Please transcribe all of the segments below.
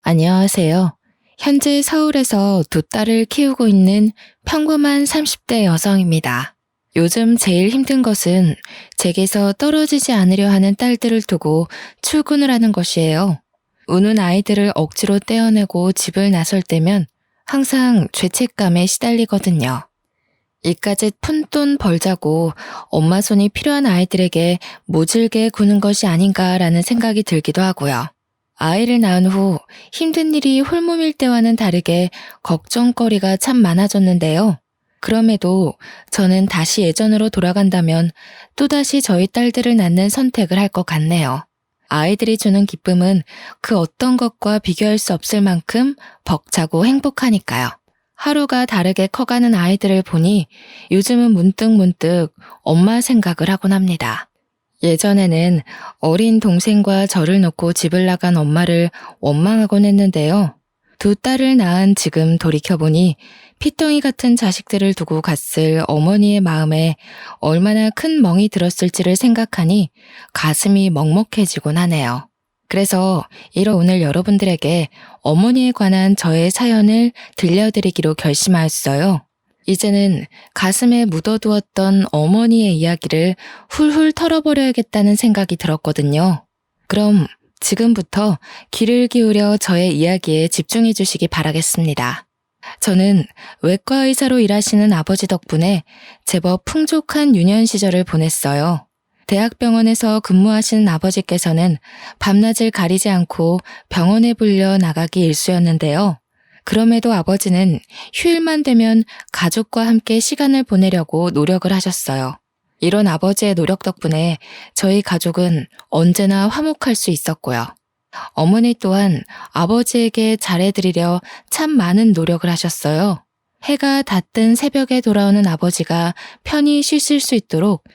안녕하세요. 현재 서울에서 두 딸을 키우고 있는 평범한 30대 여성입니다. 요즘 제일 힘든 것은 제게서 떨어지지 않으려 하는 딸들을 두고 출근을 하는 것이에요. 우는 아이들을 억지로 떼어내고 집을 나설 때면 항상 죄책감에 시달리거든요. 이까짓 푼돈 벌자고 엄마 손이 필요한 아이들에게 모질게 구는 것이 아닌가라는 생각이 들기도 하고요. 아이를 낳은 후 힘든 일이 홀몸일 때와는 다르게 걱정거리가 참 많아졌는데요. 그럼에도 저는 다시 예전으로 돌아간다면 또다시 저희 딸들을 낳는 선택을 할 것 같네요. 아이들이 주는 기쁨은 그 어떤 것과 비교할 수 없을 만큼 벅차고 행복하니까요. 하루가 다르게 커가는 아이들을 보니 요즘은 문득문득 엄마 생각을 하곤 합니다. 예전에는 어린 동생과 저를 놓고 집을 나간 엄마를 원망하곤 했는데요. 두 딸을 낳은 지금 돌이켜보니 피덩이 같은 자식들을 두고 갔을 어머니의 마음에 얼마나 큰 멍이 들었을지를 생각하니 가슴이 먹먹해지곤 하네요. 그래서 오늘 여러분들에게 어머니에 관한 저의 사연을 들려드리기로 결심하였어요. 이제는 가슴에 묻어두었던 어머니의 이야기를 훌훌 털어버려야겠다는 생각이 들었거든요. 그럼 지금부터 귀를 기울여 저의 이야기에 집중해 주시기 바라겠습니다. 저는 외과 의사로 일하시는 아버지 덕분에 제법 풍족한 유년 시절을 보냈어요. 대학병원에서 근무하시는 아버지께서는 밤낮을 가리지 않고 병원에 불려 나가기 일쑤였는데요. 그럼에도 아버지는 휴일만 되면 가족과 함께 시간을 보내려고 노력을 하셨어요. 이런 아버지의 노력 덕분에 저희 가족은 언제나 화목할 수 있었고요. 어머니 또한 아버지에게 잘해드리려 참 많은 노력을 하셨어요. 해가 닿던 새벽에 돌아오는 아버지가 편히 쉬실 수 있도록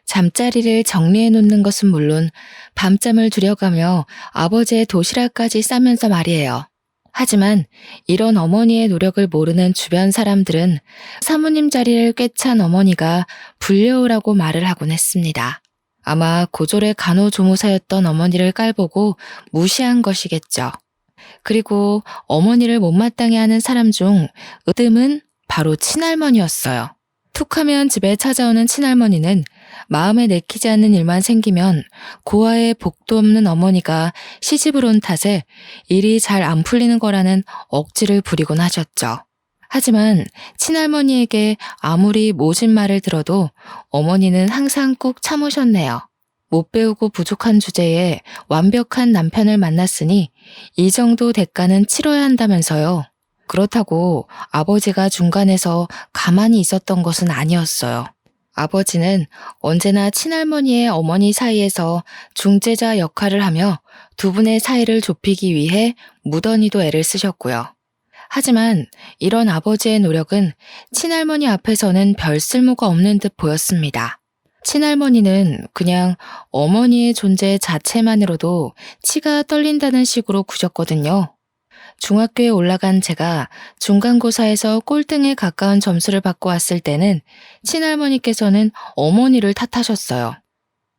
잠자리를 정리해 놓는 것은 물론 밤잠을 줄여가며 아버지의 도시락까지 싸면서 말이에요. 하지만 이런 어머니의 노력을 모르는 주변 사람들은 사모님 자리를 꿰찬 어머니가 불려오라고 말을 하곤 했습니다. 아마 고졸의 간호조무사였던 어머니를 깔보고 무시한 것이겠죠. 그리고 어머니를 못마땅해 하는 사람 중 으뜸은 바로 친할머니였어요. 툭하면 집에 찾아오는 친할머니는 마음에 내키지 않는 일만 생기면 고아의 복도 없는 어머니가 시집을 온 탓에 일이 잘 안 풀리는 거라는 억지를 부리곤 하셨죠. 하지만 친할머니에게 아무리 모진 말을 들어도 어머니는 항상 꾹 참으셨네요. 못 배우고 부족한 주제에 완벽한 남편을 만났으니 이 정도 대가는 치러야 한다면서요. 그렇다고 아버지가 중간에서 가만히 있었던 것은 아니었어요. 아버지는 언제나 친할머니의 어머니 사이에서 중재자 역할을 하며 두 분의 사이를 좁히기 위해 무던히도 애를 쓰셨고요. 하지만 이런 아버지의 노력은 친할머니 앞에서는 별 쓸모가 없는 듯 보였습니다. 친할머니는 그냥 어머니의 존재 자체만으로도 치가 떨린다는 식으로 구셨거든요. 중학교에 올라간 제가 중간고사에서 꼴등에 가까운 점수를 받고 왔을 때는 친할머니께서는 어머니를 탓하셨어요.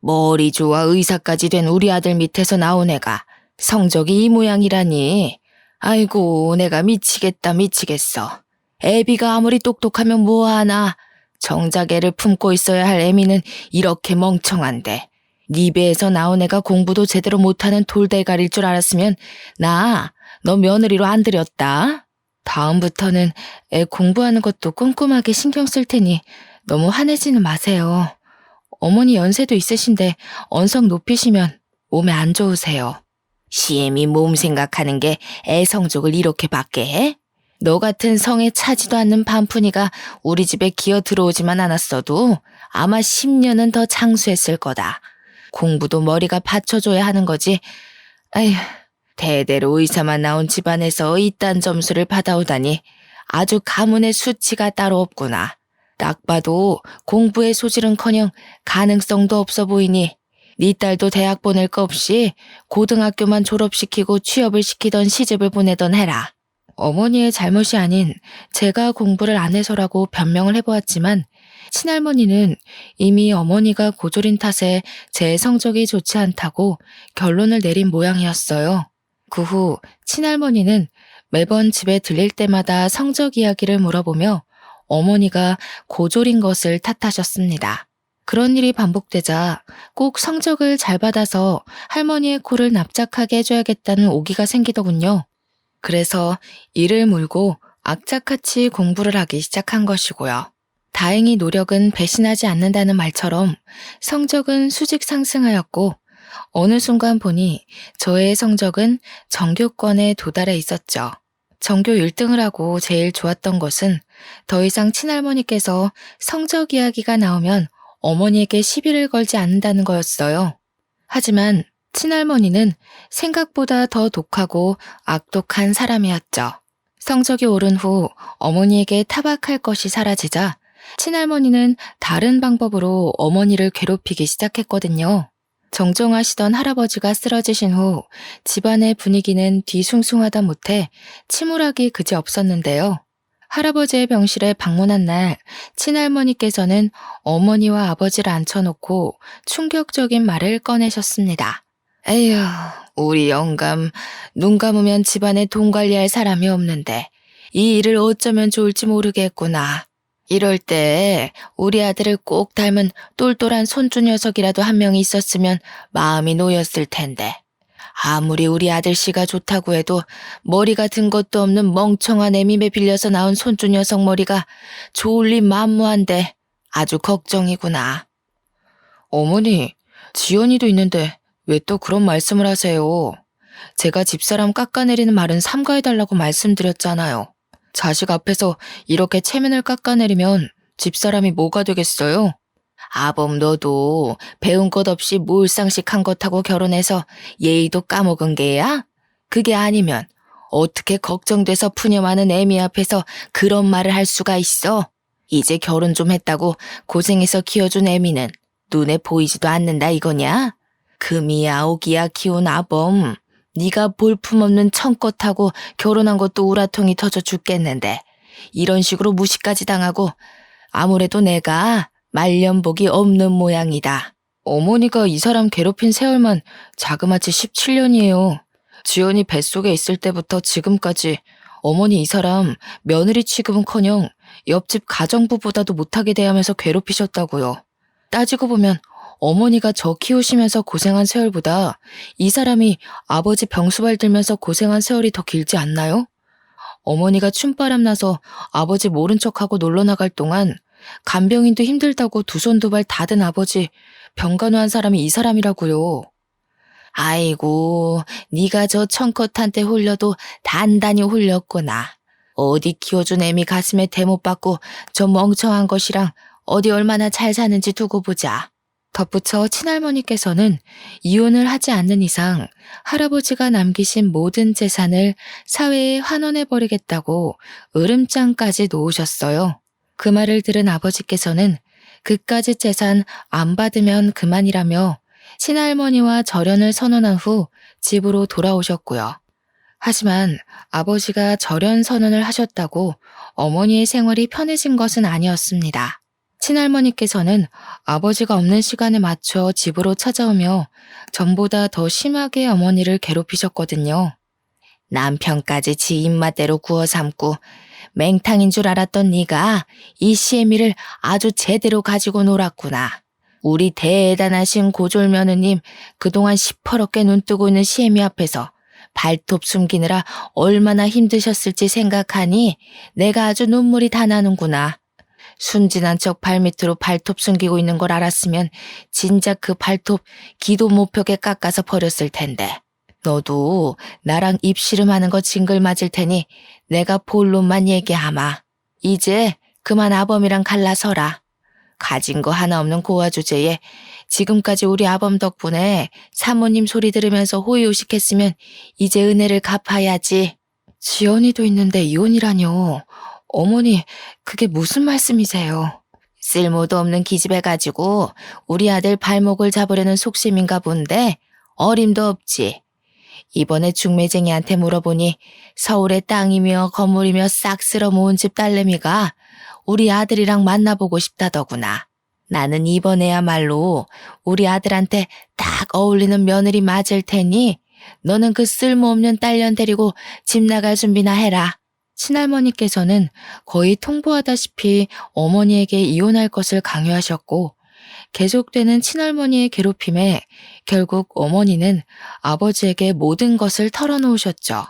머리 좋아 의사까지 된 우리 아들 밑에서 나온 애가 성적이 이 모양이라니. 아이고 내가 미치겠다 미치겠어. 애비가 아무리 똑똑하면 뭐하나. 정작 애를 품고 있어야 할 애미는 이렇게 멍청한데. 네 배에서 나온 애가 공부도 제대로 못하는 돌대가리일 줄 알았으면 너 며느리로 안 들였다. 다음부터는 애 공부하는 것도 꼼꼼하게 신경 쓸 테니 너무 화내지는 마세요. 어머니 연세도 있으신데 언성 높이시면 몸에 안 좋으세요. 시엠이 몸 생각하는 게 애 성적을 이렇게 받게 해? 너 같은 성에 차지도 않는 반푼이가 우리 집에 기어 들어오지만 않았어도 아마 10년은 더 장수했을 거다. 공부도 머리가 받쳐줘야 하는 거지. 아휴. 대대로 의사만 나온 집안에서 이딴 점수를 받아오다니 아주 가문의 수치가 따로 없구나. 딱 봐도 공부의 소질은커녕 가능성도 없어 보이니 네 딸도 대학 보낼 거 없이 고등학교만 졸업시키고 취업을 시키던 시집을 보내던 해라. 어머니의 잘못이 아닌 제가 공부를 안 해서라고 변명을 해보았지만 친할머니는 이미 어머니가 고졸인 탓에 제 성적이 좋지 않다고 결론을 내린 모양이었어요. 그 후 친할머니는 매번 집에 들릴 때마다 성적 이야기를 물어보며 어머니가 고졸인 것을 탓하셨습니다. 그런 일이 반복되자 꼭 성적을 잘 받아서 할머니의 코를 납작하게 해줘야겠다는 오기가 생기더군요. 그래서 이를 물고 악착같이 공부를 하기 시작한 것이고요. 다행히 노력은 배신하지 않는다는 말처럼 성적은 수직 상승하였고 어느 순간 보니 저의 성적은 전교권에 도달해 있었죠. 전교 1등을 하고 제일 좋았던 것은 더 이상 친할머니께서 성적 이야기가 나오면 어머니에게 시비를 걸지 않는다는 거였어요. 하지만 친할머니는 생각보다 더 독하고 악독한 사람이었죠. 성적이 오른 후 어머니에게 타박할 것이 사라지자 친할머니는 다른 방법으로 어머니를 괴롭히기 시작했거든요. 정정하시던 할아버지가 쓰러지신 후 집안의 분위기는 뒤숭숭하다 못해 침울하기 그지없었는데요. 할아버지의 병실에 방문한 날 친할머니께서는 어머니와 아버지를 앉혀놓고 충격적인 말을 꺼내셨습니다. 에휴, 우리 영감, 눈 감으면 집안에 돈 관리할 사람이 없는데 이 일을 어쩌면 좋을지 모르겠구나. 이럴 때 우리 아들을 꼭 닮은 똘똘한 손주 녀석이라도 한 명이 있었으면 마음이 놓였을 텐데. 아무리 우리 아들씨가 좋다고 해도 머리가 든 것도 없는 멍청한 애미에 빌려서 나온 손주 녀석 머리가 좋을 리 만무한데 아주 걱정이구나. 어머니, 지연이도 있는데 왜 또 그런 말씀을 하세요? 제가 집사람 깎아내리는 말은 삼가해달라고 말씀드렸잖아요. 자식 앞에서 이렇게 체면을 깎아내리면 집사람이 뭐가 되겠어요? 아범 너도 배운 것 없이 몰상식한 것하고 결혼해서 예의도 까먹은 게야? 그게 아니면 어떻게 걱정돼서 푸념하는 애미 앞에서 그런 말을 할 수가 있어? 이제 결혼 좀 했다고 고생해서 키워준 애미는 눈에 보이지도 않는다 이거냐? 금이야 오기야 키운 아범. 네가 볼품없는 청껏하고 결혼한 것도 우라통이 터져 죽겠는데 이런 식으로 무시까지 당하고 아무래도 내가 말년복이 없는 모양이다. 어머니가 이 사람 괴롭힌 세월만 자그마치 17년이에요. 지연이 뱃속에 있을 때부터 지금까지 어머니 이 사람 며느리 취급은커녕 옆집 가정부보다도 못하게 대하면서 괴롭히셨다고요. 따지고 보면 어머니가 저 키우시면서 고생한 세월보다 이 사람이 아버지 병수발 들면서 고생한 세월이 더 길지 않나요? 어머니가 춤바람 나서 아버지 모른 척하고 놀러 나갈 동안 간병인도 힘들다고 두 손 두 발 다 든 아버지 병간호한 사람이 이 사람이라고요. 아이고, 네가 저 청컷한테 홀려도 단단히 홀렸구나. 어디 키워준 애미 가슴에 대못 받고 저 멍청한 것이랑 어디 얼마나 잘 사는지 두고 보자. 덧붙여 친할머니께서는 이혼을 하지 않는 이상 할아버지가 남기신 모든 재산을 사회에 환원해버리겠다고 으름장까지 놓으셨어요. 그 말을 들은 아버지께서는 그까짓 재산 안 받으면 그만이라며 친할머니와 절연을 선언한 후 집으로 돌아오셨고요. 하지만 아버지가 절연 선언을 하셨다고 어머니의 생활이 편해진 것은 아니었습니다. 친할머니께서는 아버지가 없는 시간에 맞춰 집으로 찾아오며 전보다 더 심하게 어머니를 괴롭히셨거든요. 남편까지 지 입맛대로 구워 삼고 맹탕인 줄 알았던 네가 이 시애미를 아주 제대로 가지고 놀았구나. 우리 대단하신 고졸 며느님 그동안 시퍼렇게 눈뜨고 있는 시애미 앞에서 발톱 숨기느라 얼마나 힘드셨을지 생각하니 내가 아주 눈물이 다 나는구나. 순진한 척 발밑으로 발톱 숨기고 있는 걸 알았으면 진작 그 발톱 기도 못벽에 깎아서 버렸을 텐데. 너도 나랑 입씨름하는 거 징글 맞을 테니 내가 본론만 얘기하마. 이제 그만 아범이랑 갈라서라. 가진 거 하나 없는 고아 주제에 지금까지 우리 아범 덕분에 사모님 소리 들으면서 호의호식했으면 이제 은혜를 갚아야지. 지연이도 있는데 이혼이라뇨. 어머니, 그게 무슨 말씀이세요? 쓸모도 없는 기집애 가지고 우리 아들 발목을 잡으려는 속셈인가 본데 어림도 없지. 이번에 중매쟁이한테 물어보니 서울의 땅이며 건물이며 싹 쓸어 모은 집 딸내미가 우리 아들이랑 만나보고 싶다더구나. 나는 이번에야말로 우리 아들한테 딱 어울리는 며느리 맞을 테니 너는 그 쓸모없는 딸년 데리고 집 나갈 준비나 해라. 친할머니께서는 거의 통보하다시피 어머니에게 이혼할 것을 강요하셨고 계속되는 친할머니의 괴롭힘에 결국 어머니는 아버지에게 모든 것을 털어놓으셨죠.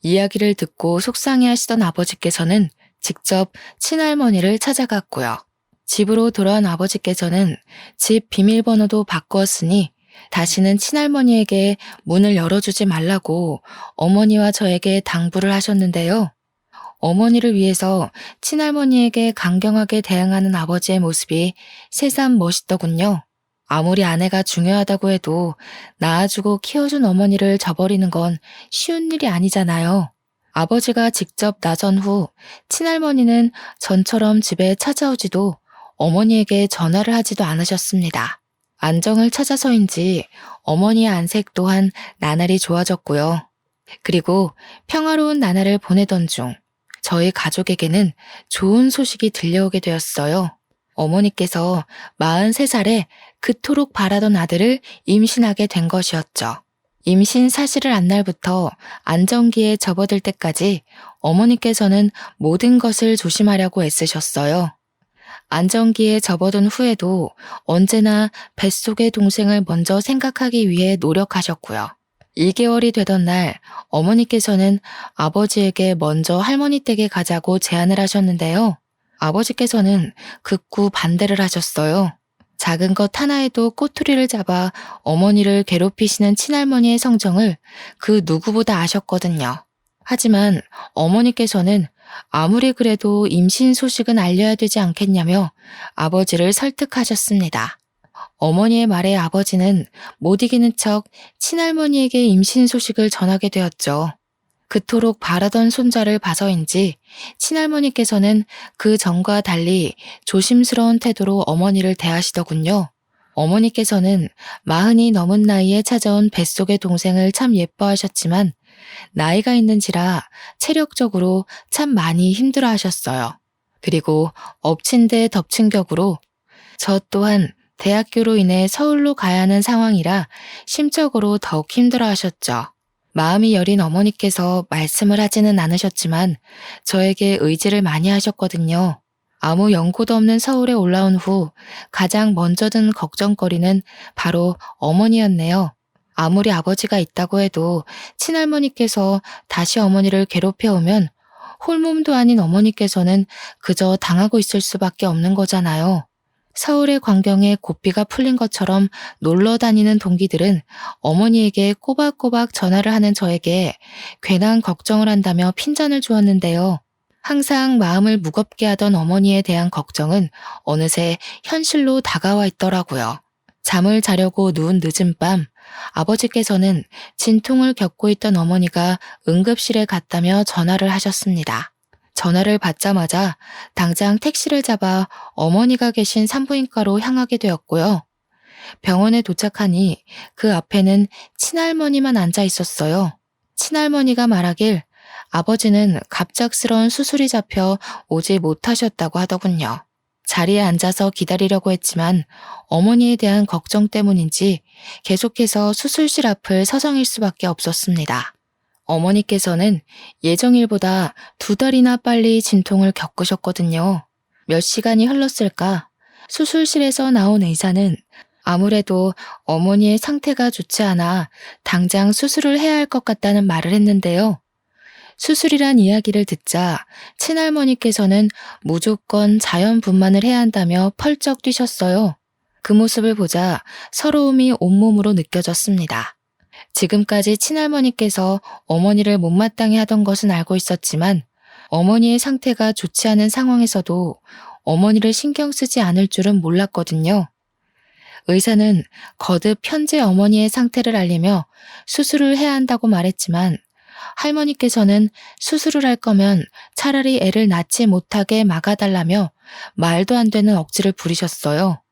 이야기를 듣고 속상해하시던 아버지께서는 직접 친할머니를 찾아갔고요. 집으로 돌아온 아버지께서는 집 비밀번호도 바꾸었으니 다시는 친할머니에게 문을 열어주지 말라고 어머니와 저에게 당부를 하셨는데요. 어머니를 위해서 친할머니에게 강경하게 대응하는 아버지의 모습이 새삼 멋있더군요. 아무리 아내가 중요하다고 해도 낳아주고 키워준 어머니를 저버리는 건 쉬운 일이 아니잖아요. 아버지가 직접 나선 후 친할머니는 전처럼 집에 찾아오지도 어머니에게 전화를 하지도 않으셨습니다. 안정을 찾아서인지 어머니의 안색 또한 나날이 좋아졌고요. 그리고 평화로운 나날을 보내던 중 저희 가족에게는 좋은 소식이 들려오게 되었어요. 어머니께서 43살에 그토록 바라던 아들을 임신하게 된 것이었죠. 임신 사실을 안 날부터 안정기에 접어들 때까지 어머니께서는 모든 것을 조심하려고 애쓰셨어요. 안정기에 접어든 후에도 언제나 뱃속의 동생을 먼저 생각하기 위해 노력하셨고요. 2개월이 되던 날 어머니께서는 아버지에게 먼저 할머니 댁에 가자고 제안을 하셨는데요. 아버지께서는 극구 반대를 하셨어요. 작은 것 하나에도 꼬투리를 잡아 어머니를 괴롭히시는 친할머니의 성정을 그 누구보다 아셨거든요. 하지만 어머니께서는 아무리 그래도 임신 소식은 알려야 되지 않겠냐며 아버지를 설득하셨습니다. 어머니의 말에 아버지는 못 이기는 척 친할머니에게 임신 소식을 전하게 되었죠. 그토록 바라던 손자를 봐서인지 친할머니께서는 그 전과 달리 조심스러운 태도로 어머니를 대하시더군요. 어머니께서는 40이 넘은 나이에 찾아온 뱃속의 동생을 참 예뻐하셨지만 나이가 있는지라 체력적으로 참 많이 힘들어 하셨어요. 그리고 엎친 데 덮친 격으로 저 또한 대학교로 인해 서울로 가야 하는 상황이라 심적으로 더욱 힘들어 하셨죠. 마음이 여린 어머니께서 말씀을 하지는 않으셨지만 저에게 의지를 많이 하셨거든요. 아무 연고도 없는 서울에 올라온 후 가장 먼저 든 걱정거리는 바로 어머니였네요. 아무리 아버지가 있다고 해도 친할머니께서 다시 어머니를 괴롭혀 오면 홀몸도 아닌 어머니께서는 그저 당하고 있을 수밖에 없는 거잖아요. 서울의 광경에 고삐가 풀린 것처럼 놀러 다니는 동기들은 어머니에게 꼬박꼬박 전화를 하는 저에게 괜한 걱정을 한다며 핀잔을 주었는데요. 항상 마음을 무겁게 하던 어머니에 대한 걱정은 어느새 현실로 다가와 있더라고요. 잠을 자려고 누운 늦은 밤, 아버지께서는 진통을 겪고 있던 어머니가 응급실에 갔다며 전화를 하셨습니다. 전화를 받자마자 당장 택시를 잡아 어머니가 계신 산부인과로 향하게 되었고요. 병원에 도착하니 그 앞에는 친할머니만 앉아 있었어요. 친할머니가 말하길 아버지는 갑작스러운 수술이 잡혀 오지 못하셨다고 하더군요. 자리에 앉아서 기다리려고 했지만 어머니에 대한 걱정 때문인지 계속해서 수술실 앞을 서성일 수밖에 없었습니다. 어머니께서는 예정일보다 2달이나 빨리 진통을 겪으셨거든요. 몇 시간이 흘렀을까? 수술실에서 나온 의사는 아무래도 어머니의 상태가 좋지 않아 당장 수술을 해야 할 것 같다는 말을 했는데요. 수술이란 이야기를 듣자 친할머니께서는 무조건 자연분만을 해야 한다며 펄쩍 뛰셨어요. 그 모습을 보자 서러움이 온몸으로 느껴졌습니다. 지금까지 친할머니께서 어머니를 못마땅해 하던 것은 알고 있었지만 어머니의 상태가 좋지 않은 상황에서도 어머니를 신경 쓰지 않을 줄은 몰랐거든요. 의사는 거듭 현재 어머니의 상태를 알리며 수술을 해야 한다고 말했지만 할머니께서는 수술을 할 거면 차라리 애를 낳지 못하게 막아달라며 말도 안 되는 억지를 부리셨어요.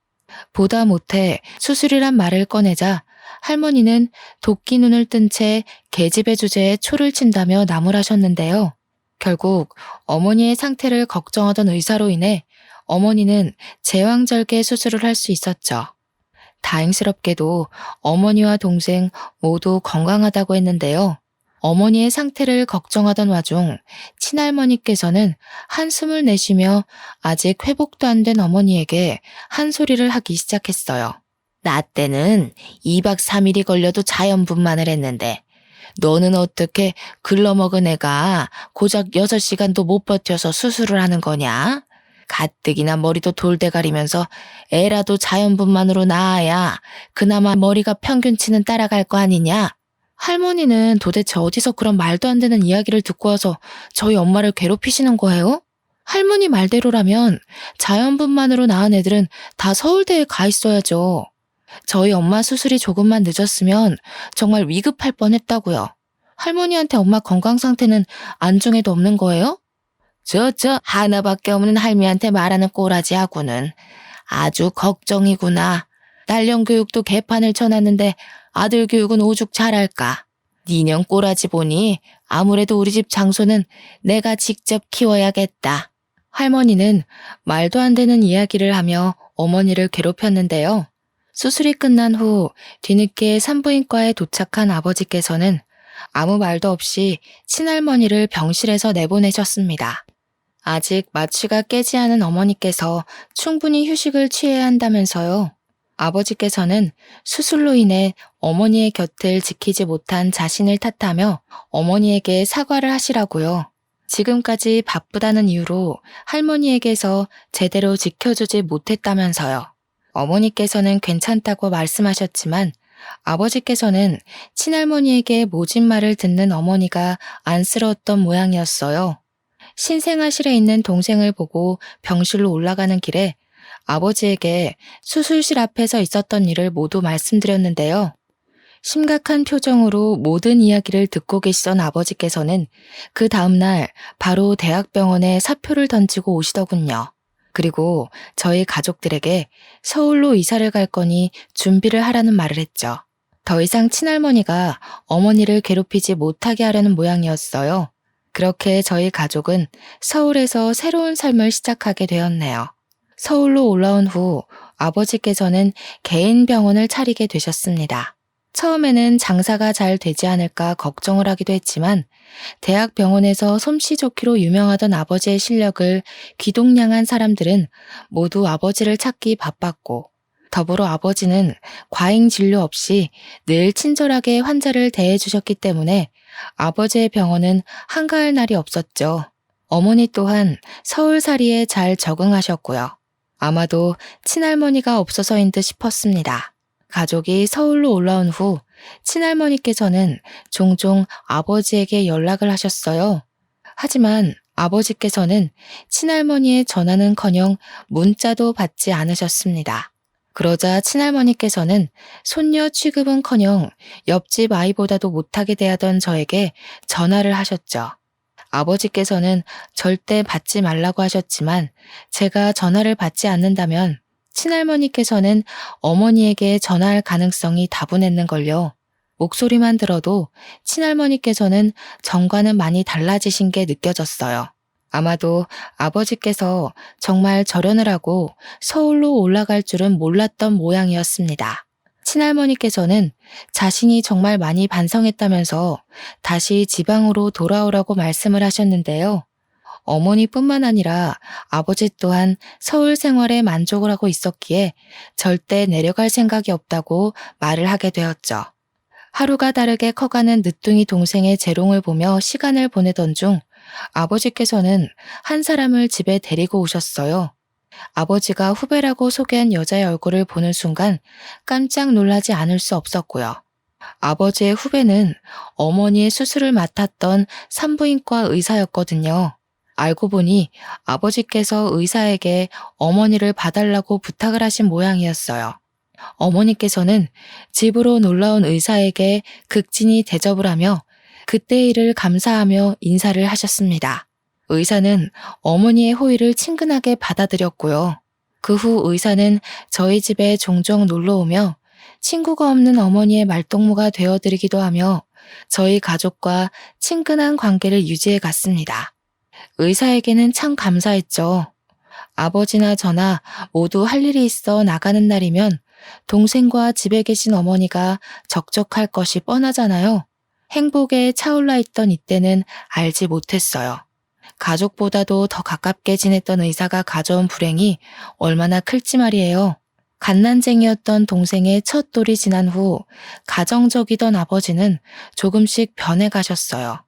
보다 못해 수술이란 말을 꺼내자 할머니는 도끼 눈을 뜬 채 계집애 주제에 초를 친다며 나무라셨는데요. 결국 어머니의 상태를 걱정하던 의사로 인해 어머니는 제왕절개 수술을 할 수 있었죠. 다행스럽게도 어머니와 동생 모두 건강하다고 했는데요. 어머니의 상태를 걱정하던 와중 친할머니께서는 한숨을 내쉬며 아직 회복도 안 된 어머니에게 한 소리를 하기 시작했어요. 나 때는 2박 3일이 걸려도 자연분만을 했는데 너는 어떻게 글러먹은 애가 고작 6시간도 못 버텨서 수술을 하는 거냐? 가뜩이나 머리도 돌대가리면서 애라도 자연분만으로 낳아야 그나마 머리가 평균치는 따라갈 거 아니냐? 할머니는 도대체 어디서 그런 말도 안 되는 이야기를 듣고 와서 저희 엄마를 괴롭히시는 거예요? 할머니 말대로라면 자연분만으로 낳은 애들은 다 서울대에 가 있어야죠. 저희 엄마 수술이 조금만 늦었으면 정말 위급할 뻔했다고요. 할머니한테 엄마 건강 상태는 안중에도 없는 거예요? 하나밖에 없는 할미한테 말하는 꼬라지하고는 아주 걱정이구나. 딸년 교육도 개판을 쳐놨는데 아들 교육은 오죽 잘할까. 니년 꼬라지 보니 아무래도 우리 집 장소는 내가 직접 키워야겠다. 할머니는 말도 안 되는 이야기를 하며 어머니를 괴롭혔는데요. 수술이 끝난 후 뒤늦게 산부인과에 도착한 아버지께서는 아무 말도 없이 친할머니를 병실에서 내보내셨습니다. 아직 마취가 깨지 않은 어머니께서 충분히 휴식을 취해야 한다면서요. 아버지께서는 수술로 인해 어머니의 곁을 지키지 못한 자신을 탓하며 어머니에게 사과를 하시라고요. 지금까지 바쁘다는 이유로 할머니에게서 제대로 지켜주지 못했다면서요. 어머니께서는 괜찮다고 말씀하셨지만 아버지께서는 친할머니에게 모진 말을 듣는 어머니가 안쓰러웠던 모양이었어요. 신생아실에 있는 동생을 보고 병실로 올라가는 길에 아버지에게 수술실 앞에서 있었던 일을 모두 말씀드렸는데요. 심각한 표정으로 모든 이야기를 듣고 계시던 아버지께서는 그 다음날 바로 대학병원에 사표를 던지고 오시더군요. 그리고 저희 가족들에게 서울로 이사를 갈 거니 준비를 하라는 말을 했죠. 더 이상 친할머니가 어머니를 괴롭히지 못하게 하려는 모양이었어요. 그렇게 저희 가족은 서울에서 새로운 삶을 시작하게 되었네요. 서울로 올라온 후 아버지께서는 개인 병원을 차리게 되셨습니다. 처음에는 장사가 잘 되지 않을까 걱정을 하기도 했지만 대학 병원에서 솜씨 좋기로 유명하던 아버지의 실력을 귀동냥한 사람들은 모두 아버지를 찾기 바빴고 더불어 아버지는 과잉 진료 없이 늘 친절하게 환자를 대해주셨기 때문에 아버지의 병원은 한가할 날이 없었죠. 어머니 또한 서울살이에 잘 적응하셨고요. 아마도 친할머니가 없어서인 듯 싶었습니다. 가족이 서울로 올라온 후 친할머니께서는 종종 아버지에게 연락을 하셨어요. 하지만 아버지께서는 친할머니의 전화는커녕 문자도 받지 않으셨습니다. 그러자 친할머니께서는 손녀 취급은커녕 옆집 아이보다도 못하게 대하던 저에게 전화를 하셨죠. 아버지께서는 절대 받지 말라고 하셨지만 제가 전화를 받지 않는다면 친할머니께서는 어머니에게 전화할 가능성이 다분했는걸요. 목소리만 들어도 친할머니께서는 전과는 많이 달라지신 게 느껴졌어요. 아마도 아버지께서 정말 절연을 하고 서울로 올라갈 줄은 몰랐던 모양이었습니다. 친할머니께서는 자신이 정말 많이 반성했다면서 다시 지방으로 돌아오라고 말씀을 하셨는데요. 어머니뿐만 아니라 아버지 또한 서울 생활에 만족을 하고 있었기에 절대 내려갈 생각이 없다고 말을 하게 되었죠. 하루가 다르게 커가는 늦둥이 동생의 재롱을 보며 시간을 보내던 중 아버지께서는 한 사람을 집에 데리고 오셨어요. 아버지가 후배라고 소개한 여자의 얼굴을 보는 순간 깜짝 놀라지 않을 수 없었고요. 아버지의 후배는 어머니의 수술을 맡았던 산부인과 의사였거든요. 알고 보니 아버지께서 의사에게 어머니를 봐달라고 부탁을 하신 모양이었어요. 어머니께서는 집으로 놀러온 의사에게 극진히 대접을 하며 그때의 일을 감사하며 인사를 하셨습니다. 의사는 어머니의 호의를 친근하게 받아들였고요. 그 후 의사는 저희 집에 종종 놀러오며 친구가 없는 어머니의 말동무가 되어드리기도 하며 저희 가족과 친근한 관계를 유지해 갔습니다. 의사에게는 참 감사했죠. 아버지나 저나 모두 할 일이 있어 나가는 날이면 동생과 집에 계신 어머니가 적적할 것이 뻔하잖아요. 행복에 차올라 있던 이때는 알지 못했어요. 가족보다도 더 가깝게 지냈던 의사가 가져온 불행이 얼마나 클지 말이에요. 갓난쟁이였던 동생의 첫 돌이 지난 후 가정적이던 아버지는 조금씩 변해가셨어요.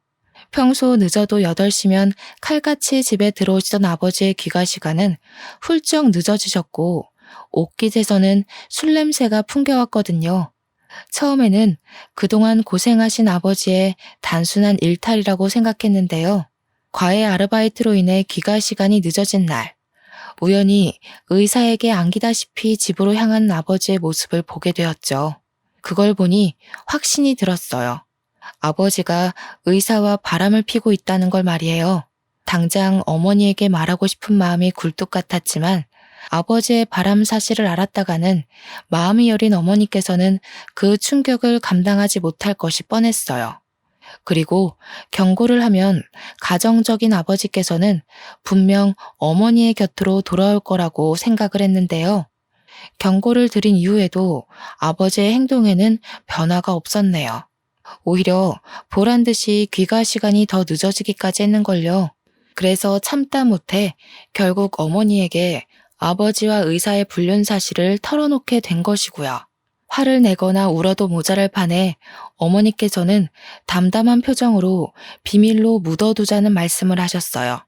평소 늦어도 8시면 칼같이 집에 들어오시던 아버지의 귀가 시간은 훌쩍 늦어지셨고 옷깃에서는 술 냄새가 풍겨왔거든요. 처음에는 그동안 고생하신 아버지의 단순한 일탈이라고 생각했는데요. 과외 아르바이트로 인해 귀가 시간이 늦어진 날, 우연히 의사에게 안기다시피 집으로 향한 아버지의 모습을 보게 되었죠. 그걸 보니 확신이 들었어요. 아버지가 의사와 바람을 피고 있다는 걸 말이에요. 당장 어머니에게 말하고 싶은 마음이 굴뚝 같았지만 아버지의 바람 사실을 알았다가는 마음이 여린 어머니께서는 그 충격을 감당하지 못할 것이 뻔했어요. 그리고 경고를 하면 가정적인 아버지께서는 분명 어머니의 곁으로 돌아올 거라고 생각을 했는데요. 경고를 드린 이후에도 아버지의 행동에는 변화가 없었네요. 오히려 보란 듯이 귀가 시간이 더 늦어지기까지 했는걸요. 그래서 참다 못해 결국 어머니에게 아버지와 의사의 불륜 사실을 털어놓게 된 것이고요. 화를 내거나 울어도 모자랄 판에 어머니께서는 담담한 표정으로 비밀로 묻어두자는 말씀을 하셨어요.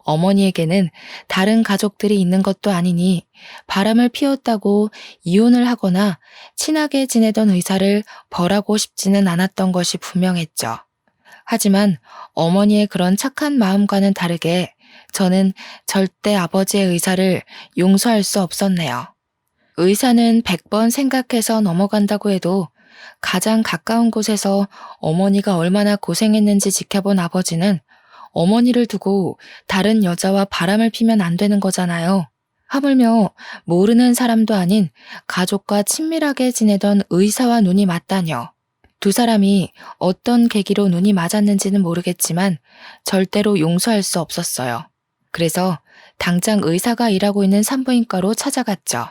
어머니에게는 다른 가족들이 있는 것도 아니니 바람을 피웠다고 이혼을 하거나 친하게 지내던 의사를 벌하고 싶지는 않았던 것이 분명했죠. 하지만 어머니의 그런 착한 마음과는 다르게 저는 절대 아버지의 의사를 용서할 수 없었네요. 의사는 100번 생각해서 넘어간다고 해도 가장 가까운 곳에서 어머니가 얼마나 고생했는지 지켜본 아버지는 어머니를 두고 다른 여자와 바람을 피면 안 되는 거잖아요. 하물며 모르는 사람도 아닌 가족과 친밀하게 지내던 의사와 눈이 맞다뇨. 두 사람이 어떤 계기로 눈이 맞았는지는 모르겠지만 절대로 용서할 수 없었어요. 그래서 당장 의사가 일하고 있는 산부인과로 찾아갔죠.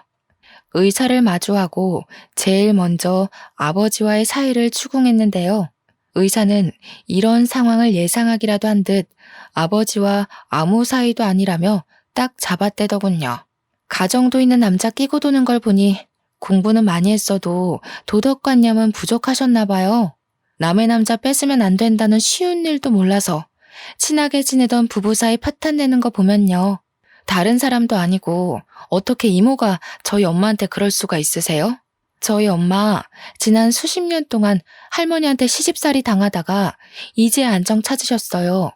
의사를 마주하고 제일 먼저 아버지와의 사이를 추궁했는데요. 의사는 이런 상황을 예상하기라도 한 듯 아버지와 아무 사이도 아니라며 딱 잡아떼더군요. 가정도 있는 남자 끼고 도는 걸 보니 공부는 많이 했어도 도덕관념은 부족하셨나 봐요. 남의 남자 뺏으면 안 된다는 쉬운 일도 몰라서 친하게 지내던 부부 사이 파탄 내는 거 보면요. 다른 사람도 아니고 어떻게 이모가 저희 엄마한테 그럴 수가 있으세요? 저희 엄마 지난 수십 년 동안 할머니한테 시집살이 당하다가 이제 안정 찾으셨어요.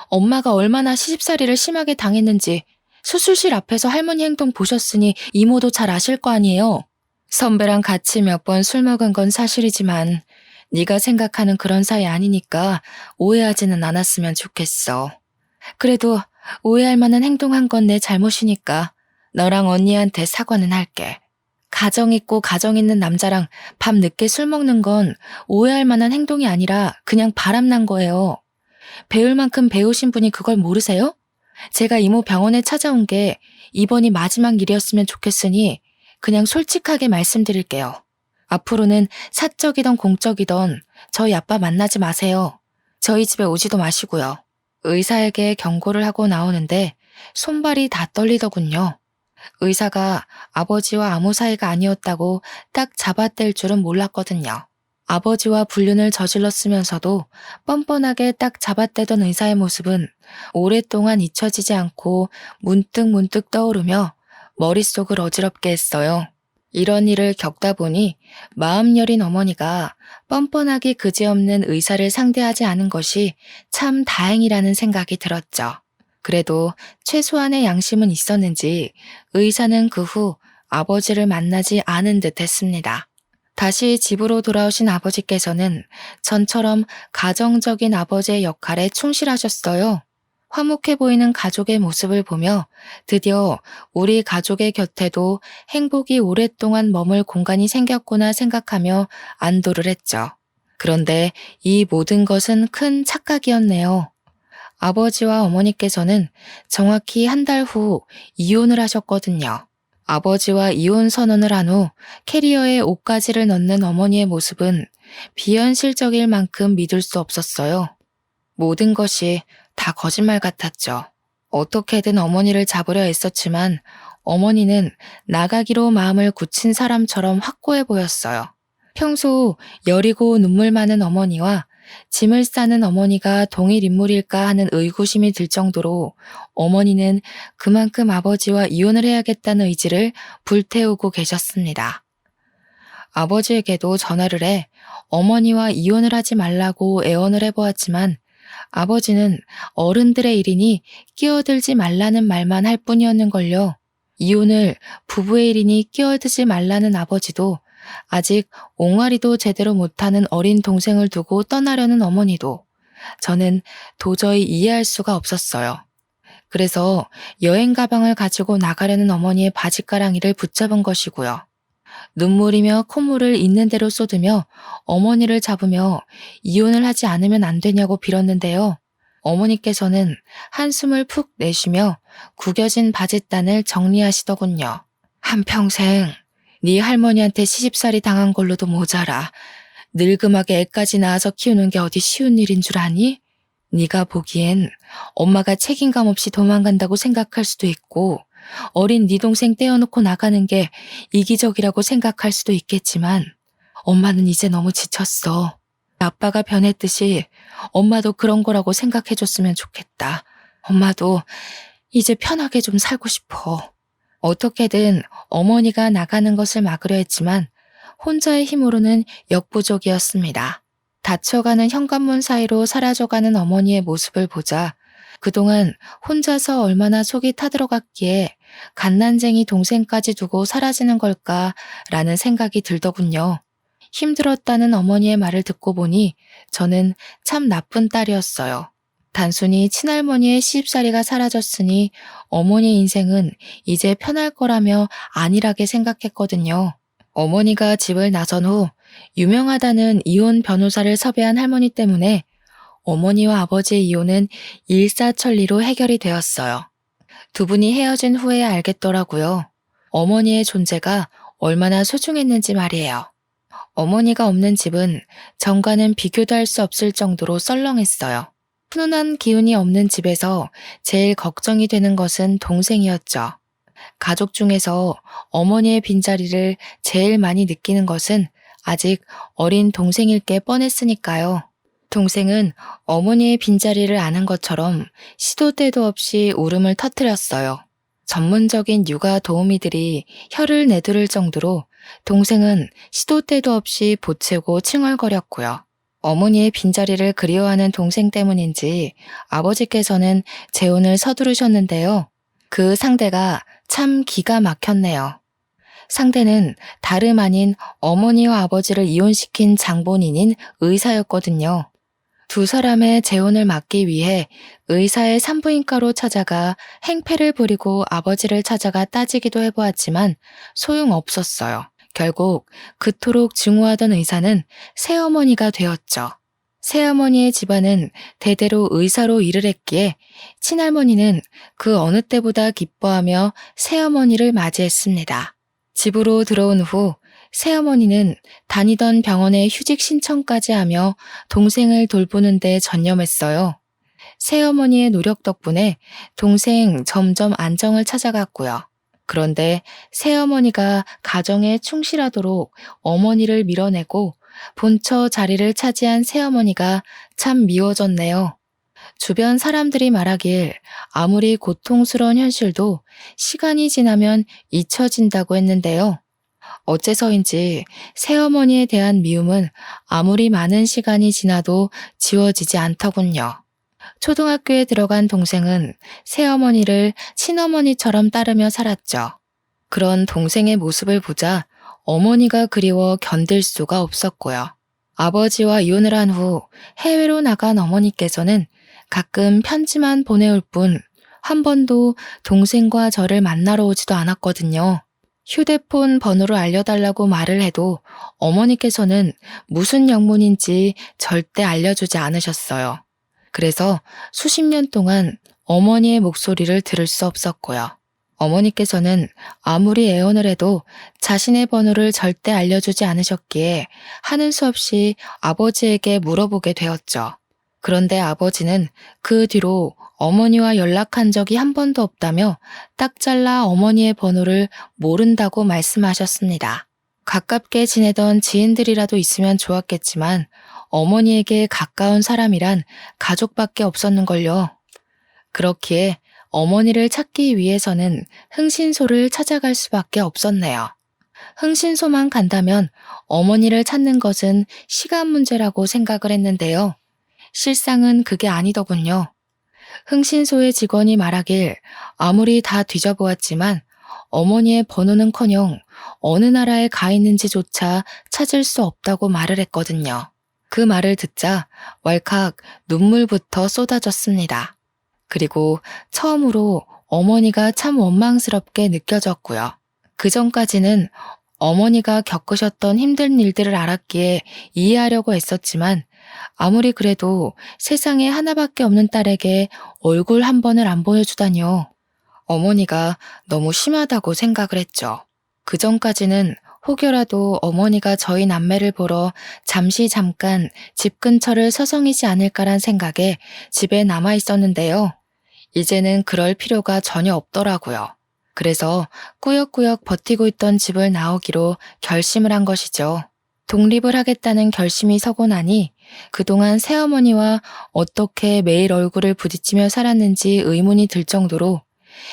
엄마가 얼마나 시집살이를 심하게 당했는지 수술실 앞에서 할머니 행동 보셨으니 이모도 잘 아실 거 아니에요. 선배랑 같이 몇 번 술 먹은 건 사실이지만 네가 생각하는 그런 사이 아니니까 오해하지는 않았으면 좋겠어. 그래도 오해할 만한 행동한 건 내 잘못이니까 너랑 언니한테 사과는 할게. 가정 있고 가정 있는 남자랑 밤 늦게 술 먹는 건 오해할 만한 행동이 아니라 그냥 바람난 거예요. 배울 만큼 배우신 분이 그걸 모르세요? 제가 이모 병원에 찾아온 게 이번이 마지막 일이었으면 좋겠으니 그냥 솔직하게 말씀드릴게요. 앞으로는 사적이던 공적이던 저희 아빠 만나지 마세요. 저희 집에 오지도 마시고요. 의사에게 경고를 하고 나오는데 손발이 다 떨리더군요. 의사가 아버지와 아무 사이가 아니었다고 딱 잡아뗄 줄은 몰랐거든요. 아버지와 불륜을 저질렀으면서도 뻔뻔하게 딱 잡아떼던 의사의 모습은 오랫동안 잊혀지지 않고 문득 떠오르며 머릿속을 어지럽게 했어요. 이런 일을 겪다 보니 마음 여린 어머니가 뻔뻔하게 그지없는 의사를 상대하지 않은 것이 참 다행이라는 생각이 들었죠. 그래도 최소한의 양심은 있었는지 의사는 그 후 아버지를 만나지 않은 듯 했습니다. 다시 집으로 돌아오신 아버지께서는 전처럼 가정적인 아버지의 역할에 충실하셨어요. 화목해 보이는 가족의 모습을 보며 드디어 우리 가족의 곁에도 행복이 오랫동안 머물 공간이 생겼구나 생각하며 안도를 했죠. 그런데 이 모든 것은 큰 착각이었네요. 아버지와 어머니께서는 정확히 한 달 후 이혼을 하셨거든요. 아버지와 이혼 선언을 한 후 캐리어에 옷가지를 넣는 어머니의 모습은 비현실적일 만큼 믿을 수 없었어요. 모든 것이 다 거짓말 같았죠. 어떻게든 어머니를 잡으려 애썼지만 어머니는 나가기로 마음을 굳힌 사람처럼 확고해 보였어요. 평소 여리고 눈물 많은 어머니와 짐을 싸는 어머니가 동일 인물일까 하는 의구심이 들 정도로 어머니는 그만큼 아버지와 이혼을 해야겠다는 의지를 불태우고 계셨습니다. 아버지에게도 전화를 해 어머니와 이혼을 하지 말라고 애원을 해보았지만 아버지는 어른들의 일이니 끼어들지 말라는 말만 할 뿐이었는걸요. 이혼을 부부의 일이니 끼어들지 말라는 아버지도 아직 옹알이도 제대로 못하는 어린 동생을 두고 떠나려는 어머니도 저는 도저히 이해할 수가 없었어요. 그래서 여행 가방을 가지고 나가려는 어머니의 바지가랑이를 붙잡은 것이고요. 눈물이며 콧물을 있는 대로 쏟으며 어머니를 잡으며 이혼을 하지 않으면 안 되냐고 빌었는데요. 어머니께서는 한숨을 푹 내쉬며 구겨진 바짓단을 정리하시더군요. 한평생 네 할머니한테 시집살이 당한 걸로도 모자라. 늙음하게 애까지 낳아서 키우는 게 어디 쉬운 일인 줄 아니? 네가 보기엔 엄마가 책임감 없이 도망간다고 생각할 수도 있고 어린 네 동생 떼어놓고 나가는 게 이기적이라고 생각할 수도 있겠지만 엄마는 이제 너무 지쳤어. 아빠가 변했듯이 엄마도 그런 거라고 생각해줬으면 좋겠다. 엄마도 이제 편하게 좀 살고 싶어. 어떻게든 어머니가 나가는 것을 막으려 했지만 혼자의 힘으로는 역부족이었습니다. 닫혀가는 현관문 사이로 사라져가는 어머니의 모습을 보자 그동안 혼자서 얼마나 속이 타들어갔기에 갓난쟁이 동생까지 두고 사라지는 걸까라는 생각이 들더군요. 힘들었다는 어머니의 말을 듣고 보니 저는 참 나쁜 딸이었어요. 단순히 친할머니의 시집살이가 사라졌으니 어머니 인생은 이제 편할 거라며 안일하게 생각했거든요. 어머니가 집을 나선 후 유명하다는 이혼 변호사를 섭외한 할머니 때문에 어머니와 아버지의 이혼은 일사천리로 해결이 되었어요. 두 분이 헤어진 후에야 알겠더라고요. 어머니의 존재가 얼마나 소중했는지 말이에요. 어머니가 없는 집은 전과는 비교도 할 수 없을 정도로 썰렁했어요. 훈훈한 기운이 없는 집에서 제일 걱정이 되는 것은 동생이었죠. 가족 중에서 어머니의 빈자리를 제일 많이 느끼는 것은 아직 어린 동생일 게 뻔했으니까요. 동생은 어머니의 빈자리를 아는 것처럼 시도 때도 없이 울음을 터뜨렸어요. 전문적인 육아 도우미들이 혀를 내두를 정도로 동생은 시도 때도 없이 보채고 칭얼거렸고요. 어머니의 빈자리를 그리워하는 동생 때문인지 아버지께서는 재혼을 서두르셨는데요. 그 상대가 참 기가 막혔네요. 상대는 다름 아닌 어머니와 아버지를 이혼시킨 장본인인 의사였거든요. 두 사람의 재혼을 막기 위해 의사의 산부인과로 찾아가 행패를 부리고 아버지를 찾아가 따지기도 해보았지만 소용없었어요. 결국 그토록 증오하던 의사는 새어머니가 되었죠. 새어머니의 집안은 대대로 의사로 일을 했기에 친할머니는 그 어느 때보다 기뻐하며 새어머니를 맞이했습니다. 집으로 들어온 후 새어머니는 다니던 병원에 휴직 신청까지 하며 동생을 돌보는 데 전념했어요. 새어머니의 노력 덕분에 동생 점점 안정을 찾아갔고요. 그런데 새어머니가 가정에 충실하도록 어머니를 밀어내고 본처 자리를 차지한 새어머니가 참 미워졌네요. 주변 사람들이 말하길 아무리 고통스러운 현실도 시간이 지나면 잊혀진다고 했는데요. 어째서인지 새어머니에 대한 미움은 아무리 많은 시간이 지나도 지워지지 않더군요. 초등학교에 들어간 동생은 새어머니를 친어머니처럼 따르며 살았죠. 그런 동생의 모습을 보자 어머니가 그리워 견딜 수가 없었고요. 아버지와 이혼을 한 후 해외로 나간 어머니께서는 가끔 편지만 보내올 뿐 한 번도 동생과 저를 만나러 오지도 않았거든요. 휴대폰 번호를 알려달라고 말을 해도 어머니께서는 무슨 영문인지 절대 알려주지 않으셨어요. 그래서 수십 년 동안 어머니의 목소리를 들을 수 없었고요. 어머니께서는 아무리 애원을 해도 자신의 번호를 절대 알려주지 않으셨기에 하는 수 없이 아버지에게 물어보게 되었죠. 그런데 아버지는 그 뒤로 어머니와 연락한 적이 한 번도 없다며 딱 잘라 어머니의 번호를 모른다고 말씀하셨습니다. 가깝게 지내던 지인들이라도 있으면 좋았겠지만 어머니에게 가까운 사람이란 가족밖에 없었는걸요. 그렇기에 어머니를 찾기 위해서는 흥신소를 찾아갈 수밖에 없었네요. 흥신소만 간다면 어머니를 찾는 것은 시간 문제라고 생각을 했는데요. 실상은 그게 아니더군요. 흥신소의 직원이 말하길 아무리 다 뒤져보았지만 어머니의 번호는커녕 어느 나라에 가 있는지조차 찾을 수 없다고 말을 했거든요. 그 말을 듣자 왈칵 눈물부터 쏟아졌습니다. 그리고 처음으로 어머니가 참 원망스럽게 느껴졌고요. 그 전까지는 어머니가 겪으셨던 힘든 일들을 알았기에 이해하려고 했었지만 아무리 그래도 세상에 하나밖에 없는 딸에게 얼굴 한 번을 안 보여주다니요. 어머니가 너무 심하다고 생각을 했죠. 그 전까지는 혹여라도 어머니가 저희 남매를 보러 잠깐 집 근처를 서성이지 않을까란 생각에 집에 남아 있었는데요. 이제는 그럴 필요가 전혀 없더라고요. 그래서 꾸역꾸역 버티고 있던 집을 나오기로 결심을 한 것이죠. 독립을 하겠다는 결심이 서고 나니 그동안 새어머니와 어떻게 매일 얼굴을 부딪히며 살았는지 의문이 들 정도로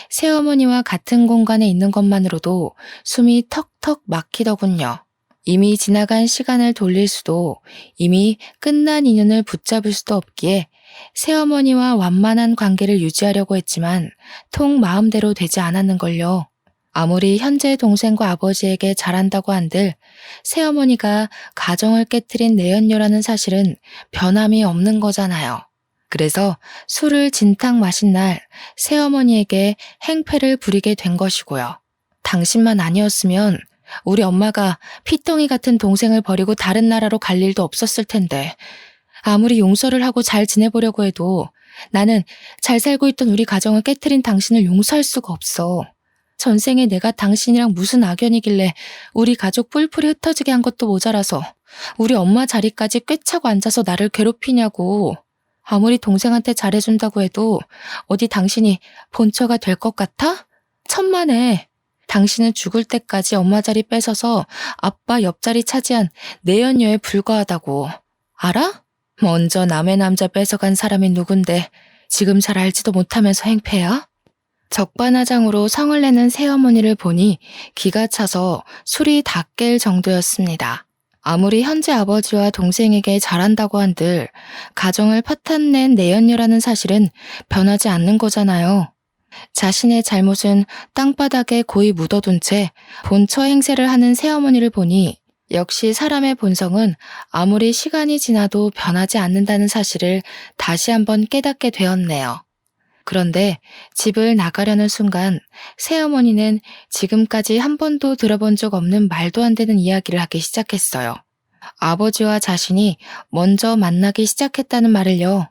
새어머니와 같은 공간에 있는 것만으로도 숨이 턱턱 막히더군요. 이미 지나간 시간을 돌릴 수도 이미 끝난 인연을 붙잡을 수도 없기에 새어머니와 완만한 관계를 유지하려고 했지만 통 마음대로 되지 않았는걸요. 아무리 현재 동생과 아버지에게 잘한다고 한들 새어머니가 가정을 깨트린 내연녀라는 사실은 변함이 없는 거잖아요. 그래서 술을 진탕 마신 날 새어머니에게 행패를 부리게 된 것이고요. 당신만 아니었으면 우리 엄마가 피덩이 같은 동생을 버리고 다른 나라로 갈 일도 없었을 텐데 아무리 용서를 하고 잘 지내보려고 해도 나는 잘 살고 있던 우리 가정을 깨트린 당신을 용서할 수가 없어. 전생에 내가 당신이랑 무슨 악연이길래 우리 가족 뿔뿔이 흩어지게 한 것도 모자라서 우리 엄마 자리까지 꿰차고 앉아서 나를 괴롭히냐고. 아무리 동생한테 잘해준다고 해도 어디 당신이 본처가 될 것 같아? 천만에. 당신은 죽을 때까지 엄마 자리 뺏어서 아빠 옆자리 차지한 내연녀에 불과하다고. 알아? 먼저 남의 남자 뺏어간 사람이 누군데 지금 잘 알지도 못하면서 행패야? 적반하장으로 성을 내는 새어머니를 보니 기가 차서 술이 다 깰 정도였습니다. 아무리 현재 아버지와 동생에게 잘한다고 한들 가정을 파탄낸 내연녀라는 사실은 변하지 않는 거잖아요. 자신의 잘못은 땅바닥에 고이 묻어둔 채 본처 행세를 하는 새어머니를 보니 역시 사람의 본성은 아무리 시간이 지나도 변하지 않는다는 사실을 다시 한번 깨닫게 되었네요. 그런데 집을 나가려는 순간 새어머니는 지금까지 한 번도 들어본 적 없는 말도 안 되는 이야기를 하기 시작했어요. 아버지와 자신이 먼저 만나기 시작했다는 말을요.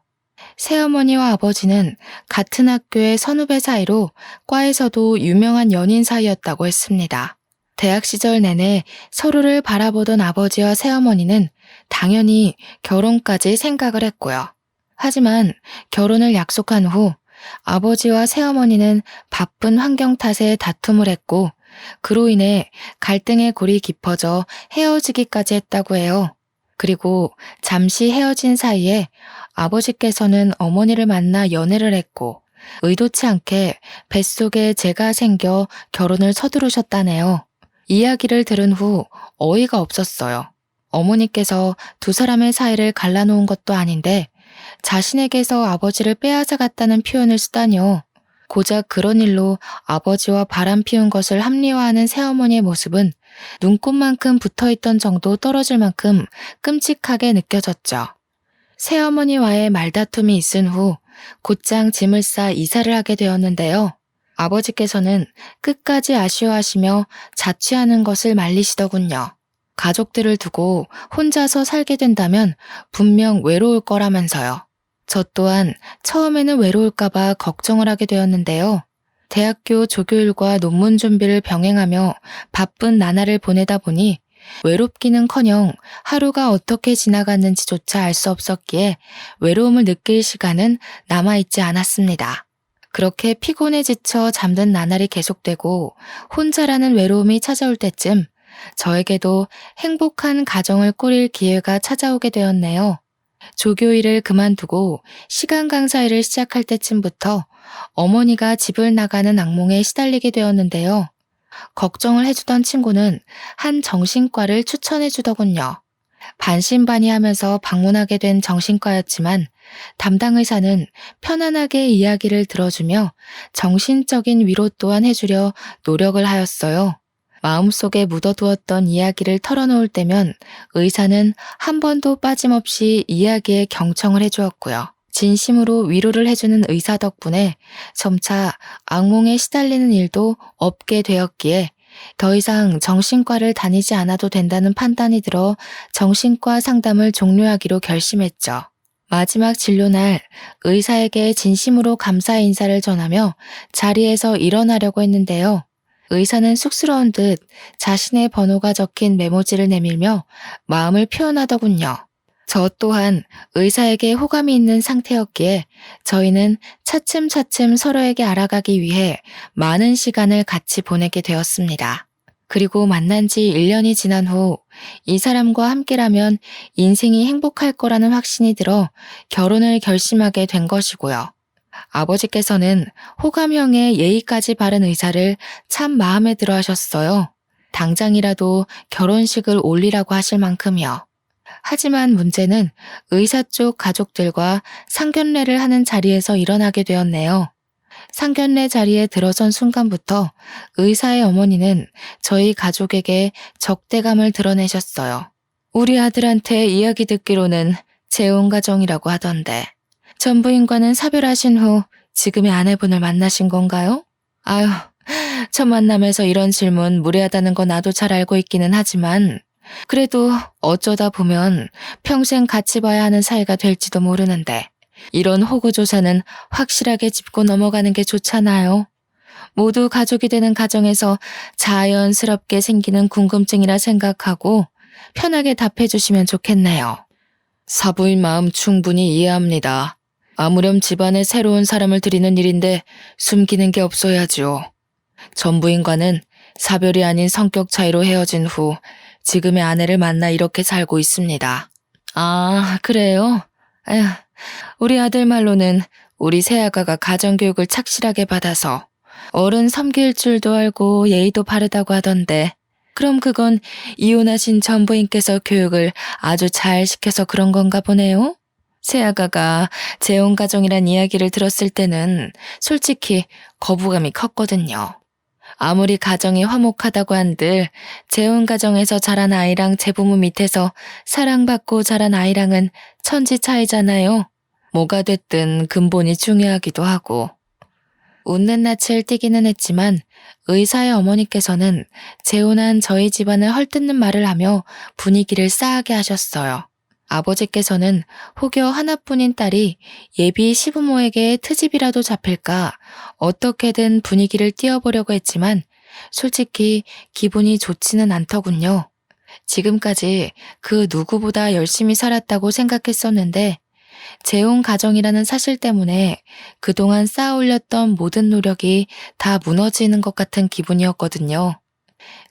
새어머니와 아버지는 같은 학교의 선후배 사이로 과에서도 유명한 연인 사이였다고 했습니다. 대학 시절 내내 서로를 바라보던 아버지와 새어머니는 당연히 결혼까지 생각을 했고요. 하지만 결혼을 약속한 후 아버지와 새어머니는 바쁜 환경 탓에 다툼을 했고 그로 인해 갈등의 골이 깊어져 헤어지기까지 했다고 해요. 그리고 잠시 헤어진 사이에 아버지께서는 어머니를 만나 연애를 했고 의도치 않게 뱃속에 재가 생겨 결혼을 서두르셨다네요. 이야기를 들은 후 어이가 없었어요. 어머니께서 두 사람의 사이를 갈라놓은 것도 아닌데 자신에게서 아버지를 빼앗아갔다는 표현을 쓰다니요. 고작 그런 일로 아버지와 바람 피운 것을 합리화하는 새어머니의 모습은 눈곱만큼 붙어있던 정도 떨어질 만큼 끔찍하게 느껴졌죠. 새어머니와의 말다툼이 있은 후 곧장 짐을 싸 이사를 하게 되었는데요. 아버지께서는 끝까지 아쉬워하시며 자취하는 것을 말리시더군요. 가족들을 두고 혼자서 살게 된다면 분명 외로울 거라면서요. 저 또한 처음에는 외로울까봐 걱정을 하게 되었는데요. 대학교 조교일과 논문 준비를 병행하며 바쁜 나날을 보내다 보니 외롭기는커녕 하루가 어떻게 지나갔는지조차 알 수 없었기에 외로움을 느낄 시간은 남아있지 않았습니다. 그렇게 피곤해 지쳐 잠든 나날이 계속되고 혼자라는 외로움이 찾아올 때쯤 저에게도 행복한 가정을 꾸릴 기회가 찾아오게 되었네요. 조교 일을 그만두고 시간 강사 일을 시작할 때쯤부터 어머니가 집을 나가는 악몽에 시달리게 되었는데요. 걱정을 해주던 친구는 한 정신과를 추천해 주더군요. 반신반의하면서 방문하게 된 정신과였지만 담당 의사는 편안하게 이야기를 들어주며 정신적인 위로 또한 해주려 노력을 하였어요. 마음속에 묻어두었던 이야기를 털어놓을 때면 의사는 한 번도 빠짐없이 이야기에 경청을 해주었고요. 진심으로 위로를 해주는 의사 덕분에 점차 악몽에 시달리는 일도 없게 되었기에 더 이상 정신과를 다니지 않아도 된다는 판단이 들어 정신과 상담을 종료하기로 결심했죠. 마지막 진료날 의사에게 진심으로 감사의 인사를 전하며 자리에서 일어나려고 했는데요. 의사는 쑥스러운 듯 자신의 번호가 적힌 메모지를 내밀며 마음을 표현하더군요. 저 또한 의사에게 호감이 있는 상태였기에 저희는 차츰차츰 서로에게 알아가기 위해 많은 시간을 같이 보내게 되었습니다. 그리고 만난 지 1년이 지난 후 이 사람과 함께라면 인생이 행복할 거라는 확신이 들어 결혼을 결심하게 된 것이고요. 아버지께서는 호감형의 예의까지 바른 의사를 참 마음에 들어 하셨어요. 당장이라도 결혼식을 올리라고 하실 만큼이요. 하지만 문제는 의사 쪽 가족들과 상견례를 하는 자리에서 일어나게 되었네요. 상견례 자리에 들어선 순간부터 의사의 어머니는 저희 가족에게 적대감을 드러내셨어요. 우리 아들한테 이야기 듣기로는 재혼 가정이라고 하던데 전 부인과는 사별하신 후 지금의 아내분을 만나신 건가요? 아유, 첫 만남에서 이런 질문 무례하다는 건 나도 잘 알고 있기는 하지만 그래도 어쩌다 보면 평생 같이 봐야 하는 사이가 될지도 모르는데 이런 호구조사는 확실하게 짚고 넘어가는 게 좋잖아요. 모두 가족이 되는 가정에서 자연스럽게 생기는 궁금증이라 생각하고 편하게 답해 주시면 좋겠네요. 사부인 마음 충분히 이해합니다. 아무렴 집안에 새로운 사람을 들이는 일인데 숨기는 게 없어야죠. 전 부인과는 사별이 아닌 성격 차이로 헤어진 후 지금의 아내를 만나 이렇게 살고 있습니다. 아, 그래요? 에휴, 우리 아들 말로는 우리 새아가가 가정교육을 착실하게 받아서 어른 섬길 줄도 알고 예의도 바르다고 하던데 그럼 그건 이혼하신 전 부인께서 교육을 아주 잘 시켜서 그런 건가 보네요? 새아가가 재혼 가정이란 이야기를 들었을 때는 솔직히 거부감이 컸거든요. 아무리 가정이 화목하다고 한들 재혼 가정에서 자란 아이랑 재부모 밑에서 사랑받고 자란 아이랑은 천지 차이잖아요. 뭐가 됐든 근본이 중요하기도 하고. 웃는 낯을 띠기는 했지만 의사의 어머니께서는 재혼한 저희 집안을 헐뜯는 말을 하며 분위기를 싸하게 하셨어요. 아버지께서는 혹여 하나뿐인 딸이 예비 시부모에게 트집이라도 잡힐까 어떻게든 분위기를 띄워보려고 했지만 솔직히 기분이 좋지는 않더군요. 지금까지 그 누구보다 열심히 살았다고 생각했었는데 재혼 가정이라는 사실 때문에 그동안 쌓아올렸던 모든 노력이 다 무너지는 것 같은 기분이었거든요.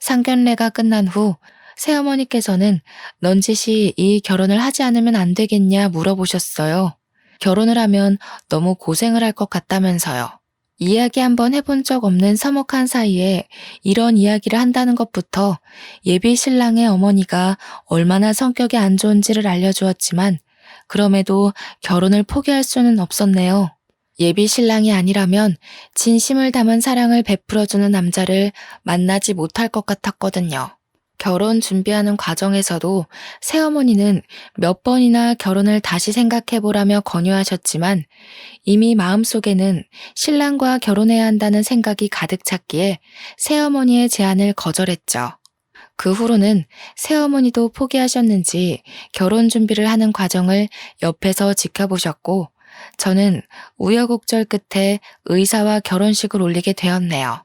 상견례가 끝난 후 새어머니께서는 넌지시 이 결혼을 하지 않으면 안 되겠냐 물어보셨어요. 결혼을 하면 너무 고생을 할 것 같다면서요. 이야기 한번 해본 적 없는 서먹한 사이에 이런 이야기를 한다는 것부터 예비 신랑의 어머니가 얼마나 성격이 안 좋은지를 알려주었지만 그럼에도 결혼을 포기할 수는 없었네요. 예비 신랑이 아니라면 진심을 담은 사랑을 베풀어주는 남자를 만나지 못할 것 같았거든요. 결혼 준비하는 과정에서도 새어머니는 몇 번이나 결혼을 다시 생각해보라며 권유하셨지만 이미 마음속에는 신랑과 결혼해야 한다는 생각이 가득 찼기에 새어머니의 제안을 거절했죠. 그 후로는 새어머니도 포기하셨는지 결혼 준비를 하는 과정을 옆에서 지켜보셨고 저는 우여곡절 끝에 의사와 결혼식을 올리게 되었네요.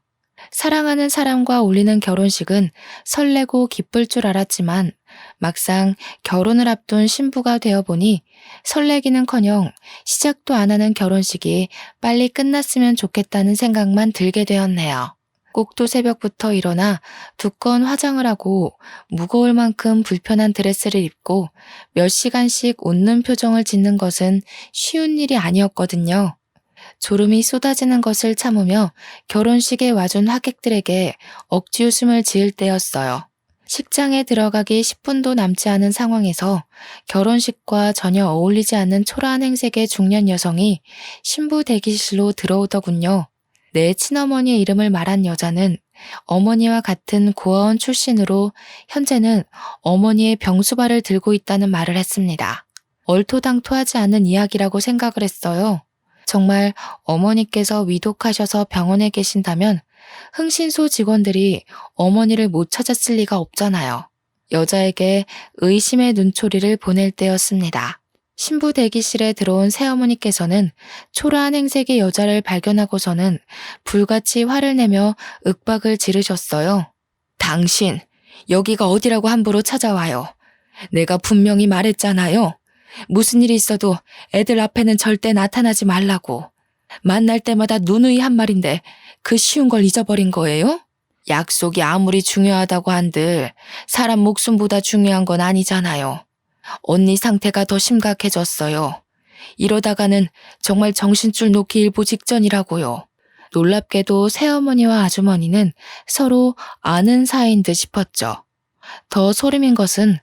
사랑하는 사람과 올리는 결혼식은 설레고 기쁠 줄 알았지만 막상 결혼을 앞둔 신부가 되어보니 설레기는커녕 시작도 안 하는 결혼식이 빨리 끝났으면 좋겠다는 생각만 들게 되었네요. 꼭두 새벽부터 일어나 두꺼운 화장을 하고 무거울 만큼 불편한 드레스를 입고 몇 시간씩 웃는 표정을 짓는 것은 쉬운 일이 아니었거든요. 졸음이 쏟아지는 것을 참으며 결혼식에 와준 하객들에게 억지 웃음을 지을 때였어요. 식장에 들어가기 10분도 남지 않은 상황에서 결혼식과 전혀 어울리지 않는 초라한 행색의 중년 여성이 신부 대기실로 들어오더군요. 내 친어머니의 이름을 말한 여자는 어머니와 같은 고아원 출신으로 현재는 어머니의 병수발을 들고 있다는 말을 했습니다. 얼토당토하지 않은 이야기라고 생각을 했어요. 정말 어머니께서 위독하셔서 병원에 계신다면 흥신소 직원들이 어머니를 못 찾았을 리가 없잖아요. 여자에게 의심의 눈초리를 보낼 때였습니다. 신부 대기실에 들어온 새어머니께서는 초라한 행색의 여자를 발견하고서는 불같이 화를 내며 윽박을 지르셨어요. 당신, 여기가 어디라고 함부로 찾아와요. 내가 분명히 말했잖아요. 무슨 일이 있어도 애들 앞에는 절대 나타나지 말라고. 만날 때마다 누누이 한 말인데 그 쉬운 걸 잊어버린 거예요? 약속이 아무리 중요하다고 한들 사람 목숨보다 중요한 건 아니잖아요. 언니 상태가 더 심각해졌어요. 이러다가는 정말 정신줄 놓기 일보 직전이라고요. 놀랍게도 새어머니와 아주머니는 서로 아는 사이인 듯 싶었죠. 더 소름인 것은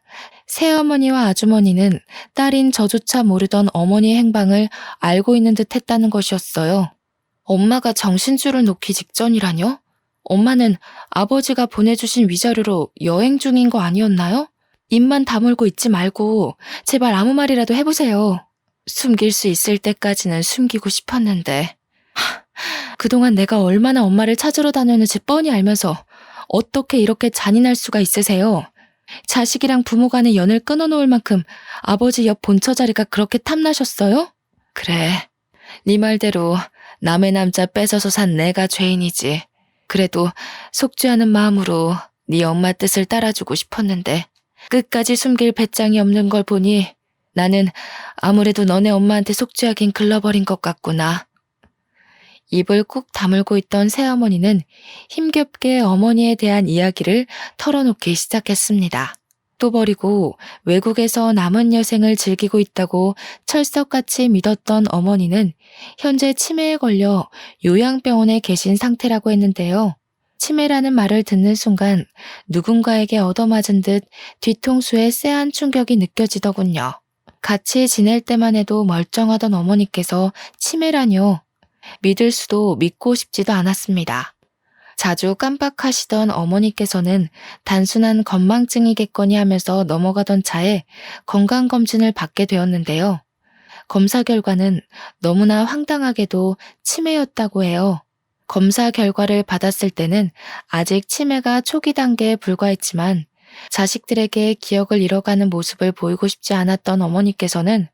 새어머니와 아주머니는 딸인 저조차 모르던 어머니의 행방을 알고 있는 듯 했다는 것이었어요. 엄마가 정신줄을 놓기 직전이라뇨? 엄마는 아버지가 보내주신 위자료로 여행 중인 거 아니었나요? 입만 다물고 있지 말고 제발 아무 말이라도 해보세요. 숨길 수 있을 때까지는 숨기고 싶었는데 그동안 내가 얼마나 엄마를 찾으러 다녔는지 뻔히 알면서 어떻게 이렇게 잔인할 수가 있으세요? 자식이랑 부모 간의 연을 끊어놓을 만큼 아버지 옆 본처 자리가 그렇게 탐나셨어요? 그래, 네 말대로 남의 남자 뺏어서 산 내가 죄인이지. 그래도 속죄하는 마음으로 네 엄마 뜻을 따라주고 싶었는데 끝까지 숨길 배짱이 없는 걸 보니 나는 아무래도 너네 엄마한테 속죄하긴 글러버린 것 같구나. 입을 꾹 다물고 있던 새어머니는 힘겹게 어머니에 대한 이야기를 털어놓기 시작했습니다. 또 버리고 외국에서 남은 여생을 즐기고 있다고 철석같이 믿었던 어머니는 현재 치매에 걸려 요양병원에 계신 상태라고 했는데요. 치매라는 말을 듣는 순간 누군가에게 얻어맞은 듯 뒤통수에 쎄한 충격이 느껴지더군요. 같이 지낼 때만 해도 멀쩡하던 어머니께서 치매라뇨. 믿을 수도 믿고 싶지도 않았습니다. 자주 깜빡하시던 어머니께서는 단순한 건망증이겠거니 하면서 넘어가던 차에 건강검진을 받게 되었는데요. 검사 결과는 너무나 황당하게도 치매였다고 해요. 검사 결과를 받았을 때는 아직 치매가 초기 단계에 불과했지만 자식들에게 기억을 잃어가는 모습을 보이고 싶지 않았던 어머니께서는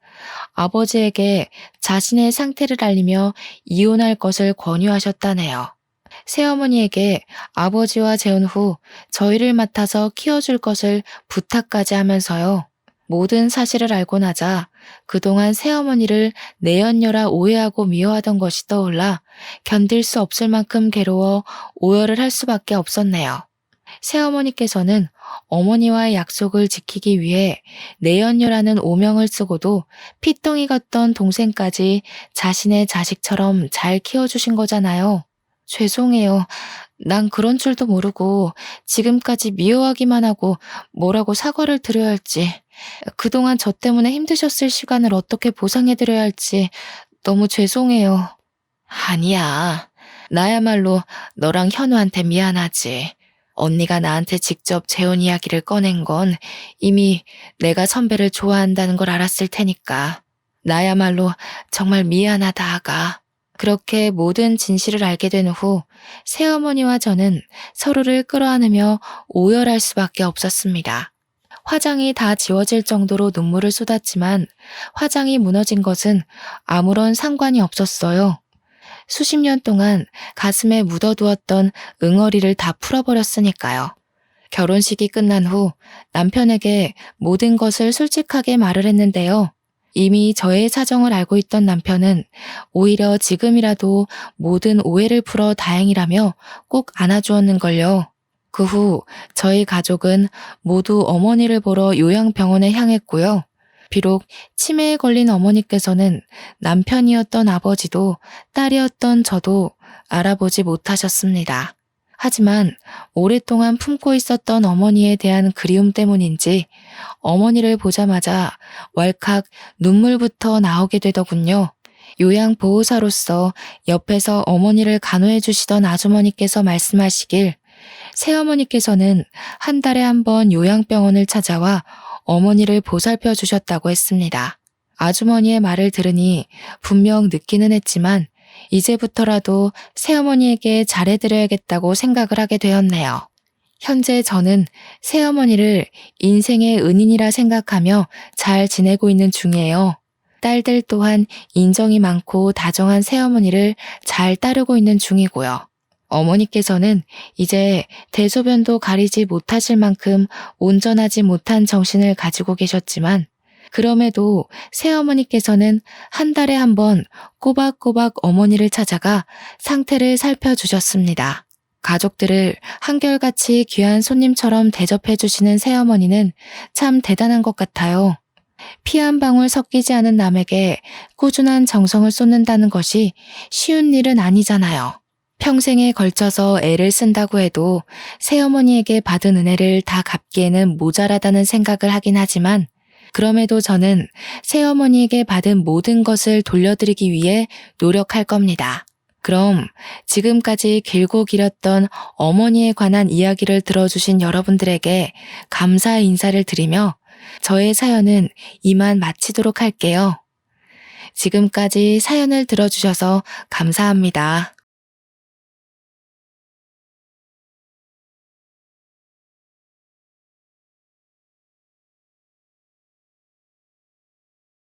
아버지에게 자신의 상태를 알리며 이혼할 것을 권유하셨다네요. 새어머니에게 아버지와 재혼 후 저희를 맡아서 키워줄 것을 부탁까지 하면서요. 모든 사실을 알고 나자 그동안 새어머니를 내연녀라 오해하고 미워하던 것이 떠올라 견딜 수 없을 만큼 괴로워 오열을 할 수밖에 없었네요. 새어머니께서는 어머니와의 약속을 지키기 위해 내연녀라는 오명을 쓰고도 피덩이 같던 동생까지 자신의 자식처럼 잘 키워주신 거잖아요. 죄송해요. 난 그런 줄도 모르고 지금까지 미워하기만 하고 뭐라고 사과를 드려야 할지, 그동안 저 때문에 힘드셨을 시간을 어떻게 보상해드려야 할지 너무 죄송해요. 아니야. 나야말로 너랑 현우한테 미안하지. 언니가 나한테 직접 재혼 이야기를 꺼낸 건 이미 내가 선배를 좋아한다는 걸 알았을 테니까. 나야말로 정말 미안하다 아가. 그렇게 모든 진실을 알게 된 후 새어머니와 저는 서로를 끌어안으며 오열할 수밖에 없었습니다. 화장이 다 지워질 정도로 눈물을 쏟았지만 화장이 무너진 것은 아무런 상관이 없었어요. 수십 년 동안 가슴에 묻어두었던 응어리를 다 풀어버렸으니까요. 결혼식이 끝난 후 남편에게 모든 것을 솔직하게 말을 했는데요. 이미 저의 사정을 알고 있던 남편은 오히려 지금이라도 모든 오해를 풀어 다행이라며 꼭 안아주었는걸요. 그 후 저희 가족은 모두 어머니를 보러 요양병원에 향했고요. 비록 치매에 걸린 어머니께서는 남편이었던 아버지도 딸이었던 저도 알아보지 못하셨습니다. 하지만 오랫동안 품고 있었던 어머니에 대한 그리움 때문인지 어머니를 보자마자 왈칵 눈물부터 나오게 되더군요. 요양보호사로서 옆에서 어머니를 간호해 주시던 아주머니께서 말씀하시길 새어머니께서는 한 달에 한 번 요양병원을 찾아와 어머니를 보살펴 주셨다고 했습니다. 아주머니의 말을 들으니 분명 늦기는 했지만 이제부터라도 새어머니에게 잘해드려야겠다고 생각을 하게 되었네요. 현재 저는 새어머니를 인생의 은인이라 생각하며 잘 지내고 있는 중이에요. 딸들 또한 인정이 많고 다정한 새어머니를 잘 따르고 있는 중이고요. 어머니께서는 이제 대소변도 가리지 못하실 만큼 온전하지 못한 정신을 가지고 계셨지만 그럼에도 새어머니께서는 한 달에 한 번 꼬박꼬박 어머니를 찾아가 상태를 살펴주셨습니다. 가족들을 한결같이 귀한 손님처럼 대접해 주시는 새어머니는 참 대단한 것 같아요. 피 한 방울 섞이지 않은 남에게 꾸준한 정성을 쏟는다는 것이 쉬운 일은 아니잖아요. 평생에 걸쳐서 애를 쓴다고 해도 새어머니에게 받은 은혜를 다 갚기에는 모자라다는 생각을 하긴 하지만 그럼에도 저는 새어머니에게 받은 모든 것을 돌려드리기 위해 노력할 겁니다. 그럼 지금까지 길고 길었던 어머니에 관한 이야기를 들어주신 여러분들에게 감사의 인사를 드리며 저의 사연은 이만 마치도록 할게요. 지금까지 사연을 들어주셔서 감사합니다.